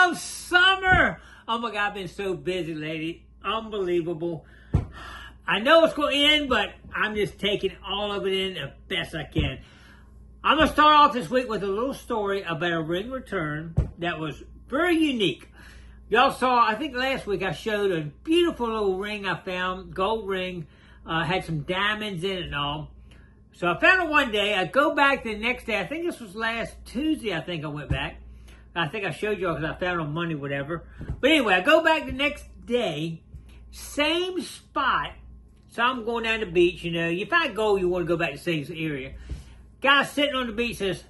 love summer. Oh my God, I've been so busy lately. Unbelievable. I know it's going to end, but I'm just taking all of it in the best I can. I'm going to start off this week with a little story about a ring return that was very unique. Y'all saw, I think last week I showed a beautiful little ring I found, gold ring, had some diamonds in it and all. So I found it one day. I go back the next day. I think this was last Tuesday, I think I went back. I think I showed y'all because I found it on Monday, whatever. But anyway, I go back the next day, same spot. So I'm going down the beach, you know. You find gold, you want to go back to the same area. Guy sitting on the beach says,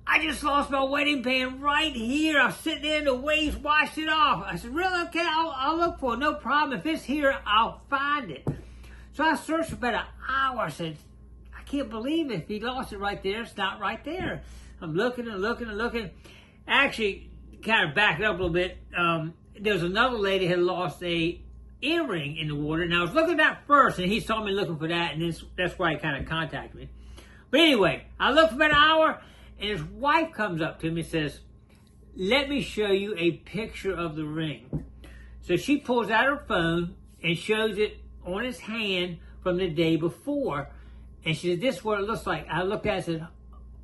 I just lost my wedding band right here. I was sitting there and the waves washed it off. I said, really? Okay, I'll look for it. No problem. If it's here, I'll find it. So I searched for about an hour. I said, I can't believe it. If he lost it right there, it's not right there. I'm looking and looking and looking. Actually, kind of back it up a little bit. There was another lady who had lost a earring in the water, and I was looking at that first, and he saw me looking for that, and that's why he kind of contacted me. But anyway, I looked for about an hour, and his wife comes up to me and says, let me show you a picture of the ring. So she pulls out her phone and shows it on his hand from the day before, and she said, this is what it looks like. I looked at it and said,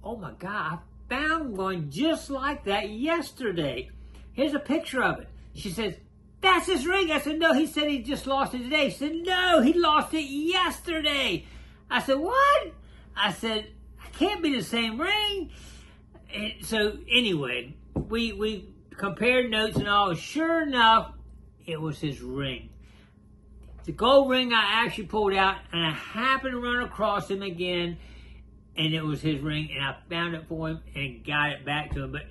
oh my God, I found one just like that yesterday. Here's a picture of it. She says, that's his ring. I said, no, he said he just lost it today. She said, no, he lost it yesterday. I said, what? I said, it can't be the same ring. And so anyway, we compared notes and all. Sure enough, it was his ring. The gold ring I actually pulled out, and I happened to run across him again, and it was his ring, and I found it for him and got it back to him. But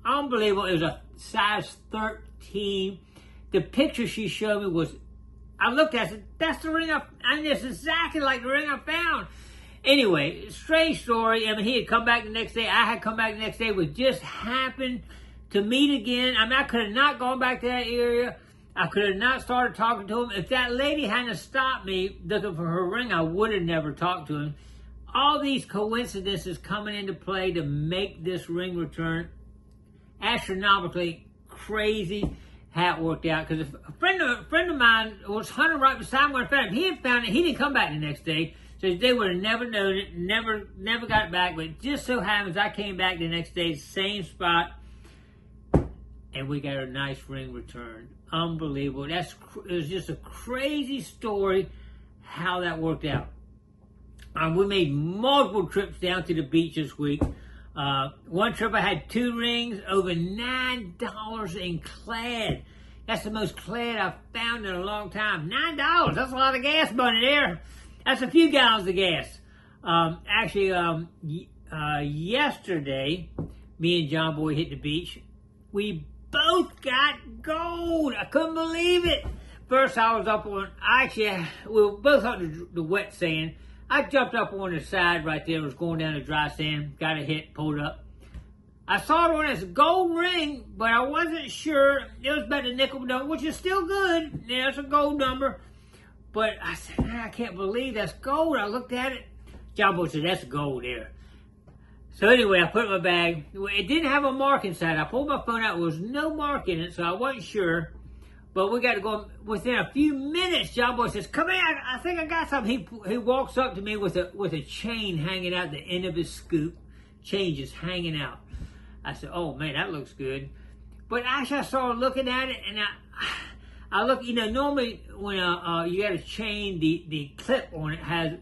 unbelievable. It was a size 13. The picture she showed me was, I looked at it, said, that's the ring it's exactly like the ring I found. Anyway, strange story. I mean, he had come back the next day. I had come back the next day. We just happened to meet again. I mean, I could have not gone back to that area. I could have not started talking to him. If that lady hadn't stopped me looking for her ring, I would have never talked to him. All these coincidences coming into play to make this ring return astronomically crazy how it worked out. Because a friend of mine was hunting right beside me when I found him. He had found it. He didn't come back the next day. So they would have never known it, never got it back. But it just so happens I came back the next day, same spot, and we got a nice ring return. Unbelievable. It was just a crazy story how that worked out. We made multiple trips down to the beach this week. One trip I had 2 rings, over $9 in clad. That's the most clad I've found in a long time. $9, that's a lot of gas money there. That's a few gallons of gas. Yesterday, me and John Boy hit the beach. We both got gold. I couldn't believe it. First, I was up on, we were both on the wet sand. I jumped up on the side right there, was going down the dry sand, got a hit, pulled up. I saw it on as a gold ring, but I wasn't sure. It was about the nickel number, which is still good. Yeah, it's a gold number. But I said, I can't believe that's gold. I looked at it. John Boy said, that's gold there. So anyway, I put it in my bag. It didn't have a mark inside. I pulled my phone out. There was no mark in it, so I wasn't sure. But we got to go. Within a few minutes, John Boy says, come here, I think I got something. He walks up to me with a chain hanging out the end of his scoop. Chain just hanging out. I said, oh man, that looks good. But actually, I started looking at it, and I look, normally when you got a chain, the clip on it has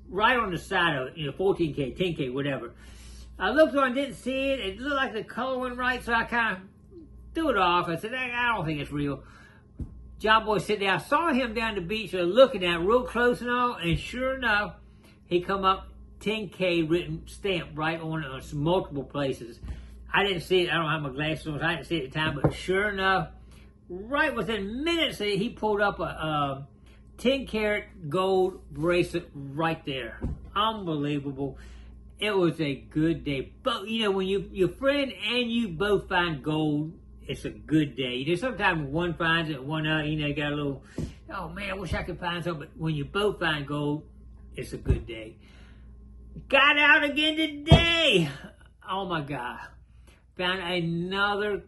right on the side of it, 14K, 10K, whatever. I looked on, didn't see it. It looked like the color wasn't right, so I kind of threw it off. I said, I don't think it's real. John Boy sitting there. I saw him down the beach looking at it real close and all, and sure enough, he come up, 10K written, stamped right on it on multiple places. I didn't see it. I don't have my glasses on, so I didn't see it at the time, but sure enough, right within minutes, he pulled up a 10-karat gold bracelet right there. Unbelievable. It was a good day. But, when your friend and you both find gold, it's a good day. Sometimes one finds it, one out, you got a little, oh man, I wish I could find something. But when you both find gold, it's a good day. Got out again today. Oh my God. Found another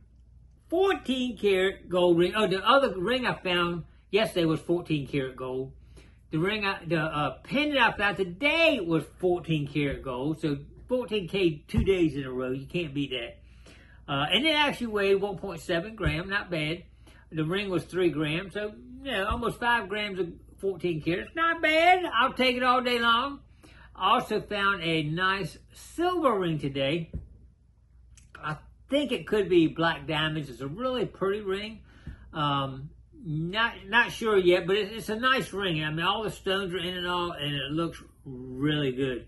14 karat gold ring. Oh, the other ring I found yesterday was 14 karat gold. The pendant I found today was 14 karat gold. So 14K 2 days in a row. You can't beat that. And it actually weighed 1.7 grams. Not bad. The ring was 3 grams. So, almost 5 grams of 14 carats. Not bad. I'll take it all day long. I also found a nice silver ring today. I think it could be black diamonds. It's a really pretty ring. Not sure yet, but it's a nice ring. I mean, all the stones are in and all, and it looks really good.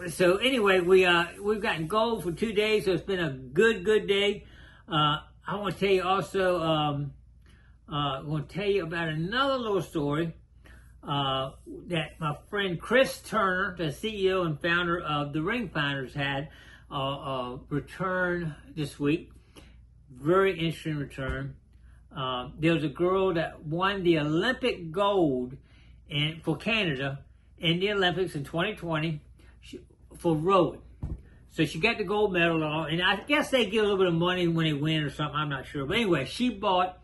So anyway, we've gotten gold for 2 days, so it's been a good day. I want to tell you also, I want to tell you about another little story that my friend Chris Turner, the CEO and founder of the Ring Finders, had return this week. Very interesting return. There was a girl that won the Olympic gold for Canada in the Olympics in 2020 for rowing. So she got the gold medal and I guess they get a little bit of money when they win or something. I'm not sure. But anyway, she bought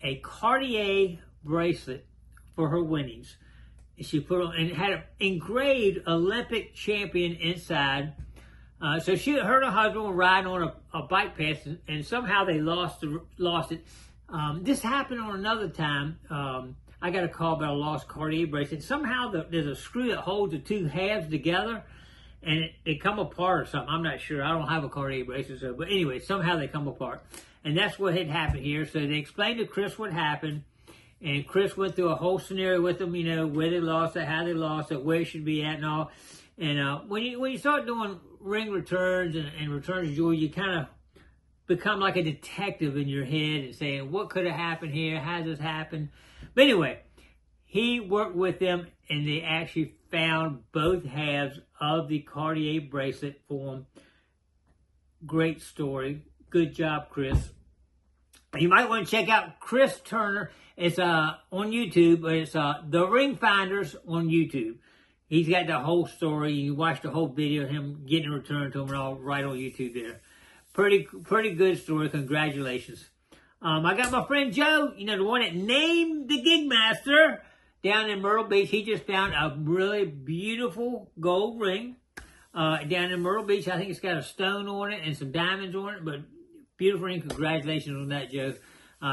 a Cartier bracelet for her winnings. She put on and had an engraved Olympic champion inside. So her and her husband were riding on a bike path, and somehow they lost it. This happened on another time. I got a call about a lost Cartier bracelet. Somehow there's a screw that holds the two halves together, and they come apart or something. I'm not sure. I don't have a Cartier bracelet, but anyway, somehow they come apart. And that's what had happened here. So they explained to Chris what happened, and Chris went through a whole scenario with them, where they lost it, how they lost it, where it should be at and all. And when you start doing ring returns and returns of jewelry, you kind of become like a detective in your head and saying, what could have happened here? How does this happen? But anyway, he worked with them and they actually found both halves of the Cartier bracelet for him. Great story. Good job, Chris. You might want to check out Chris Turner. It's on YouTube, but it's The Ring Finders on YouTube. He's got the whole story. You watch the whole video of him getting a return to him and all right on YouTube there. Pretty good story. Congratulations. I got my friend Joe, the one that named the Gigmaster down in Myrtle Beach. He just found a really beautiful gold ring down in Myrtle Beach. I think it's got a stone on it and some diamonds on it, but beautiful ring. Congratulations on that, Joe.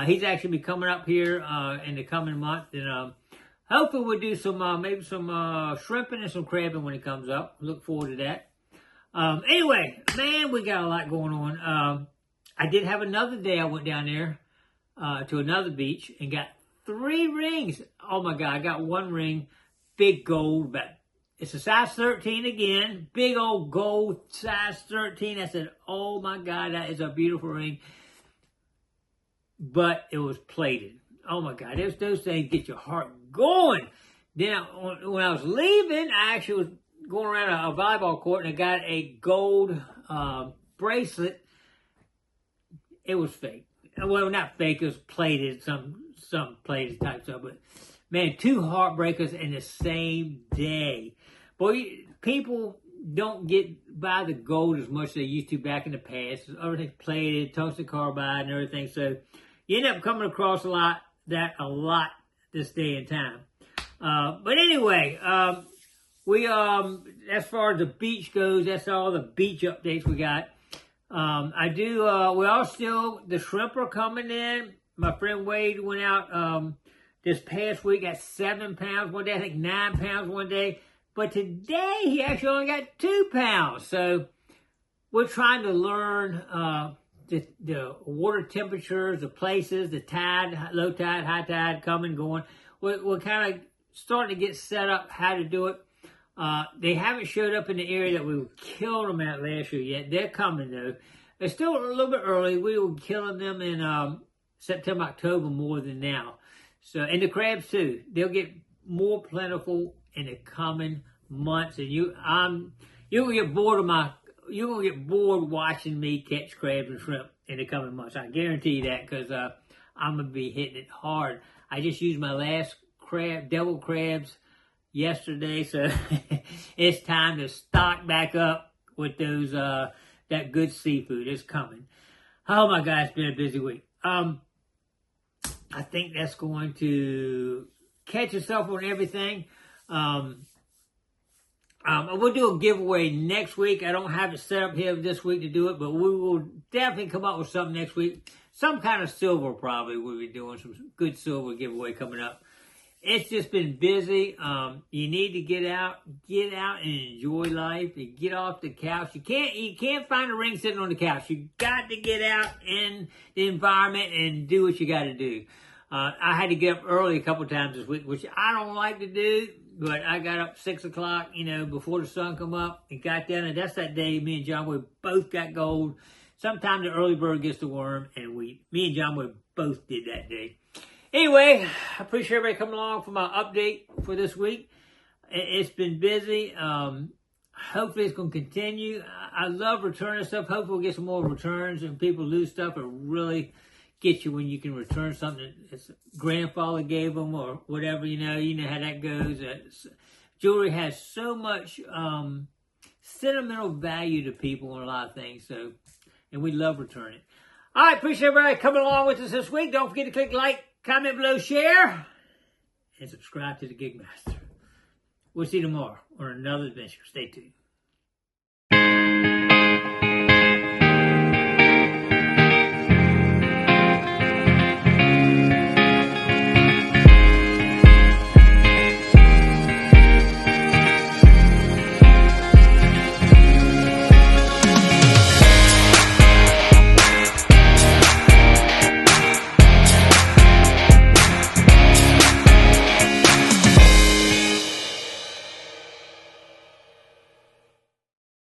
He's actually be coming up here in the coming month, and hopefully we'll do some maybe some shrimping and some crabbing when he comes up. Look forward to that. Anyway, man, we got a lot going on. I did have another day. I went down there to another beach and got 3 rings. Oh my God, I got one ring, big gold, but it's a size 13 again, big old gold size 13. I said, oh my God, that is a beautiful ring. But it was plated. Oh my God, those things get your heart going. Then when I was leaving, I actually was going around a volleyball court and I got a gold bracelet. It was fake. Well, not fake, it was plated, some plated type stuff. But man, 2 heartbreakers in the same day. Boy, people don't get by the gold as much as they used to back in the past. Everything's plated, tungsten carbide and everything. So you end up coming across a lot this day and time. But anyway, we as far as the beach goes, that's all the beach updates we got. The shrimp are coming in. My friend Wade went out this past week, got 7 pounds one day, I think 9 pounds one day. But today he actually only got 2 pounds. So we're trying to learn the water temperatures, the places, the tide, low tide, high tide, coming, going. We're kind of starting to get set up how to do it. They haven't showed up in the area that we killed them at last year yet. They're coming though. They're still a little bit early. We were killing them in September, October more than now. So, and the crabs too. They'll get more plentiful in the coming months. And you're gonna get bored watching me catch crabs and shrimp in the coming months. I guarantee you that, because I'm gonna be hitting it hard. I just used my last devil crabs yesterday, so it's time to stock back up with those that good seafood. It's coming. Oh my God, it's been a busy week. I think that's going to catch us up on everything. We'll do a giveaway next week. I don't have it set up here this week to do it, but we will definitely come up with something next week. Some kind of silver probably we'll be doing. Some good silver giveaway coming up. It's just been busy. You need to get out and enjoy life. And get off the couch. You can't find a ring sitting on the couch. You got to get out in the environment and do what you got to do. I had to get up early a couple times this week, which I don't like to do, but I got up 6 o'clock, before the sun come up and got down. And that's that day me and John, we both got gold. Sometimes the early bird gets the worm, and me and John, we both did that day. Anyway, I appreciate everybody coming along for my update for this week. It's been busy. Hopefully it's going to continue. I love returning stuff. Hopefully we'll get some more returns and people lose stuff. It really gets you when you can return something that grandfather gave them or whatever, you know how that goes. Jewelry has so much sentimental value to people on a lot of things, and we love returning. All right, appreciate everybody coming along with us this week. Don't forget to click like, comment below, share, and subscribe to the Gigmaster. We'll see you tomorrow on another adventure. Stay tuned.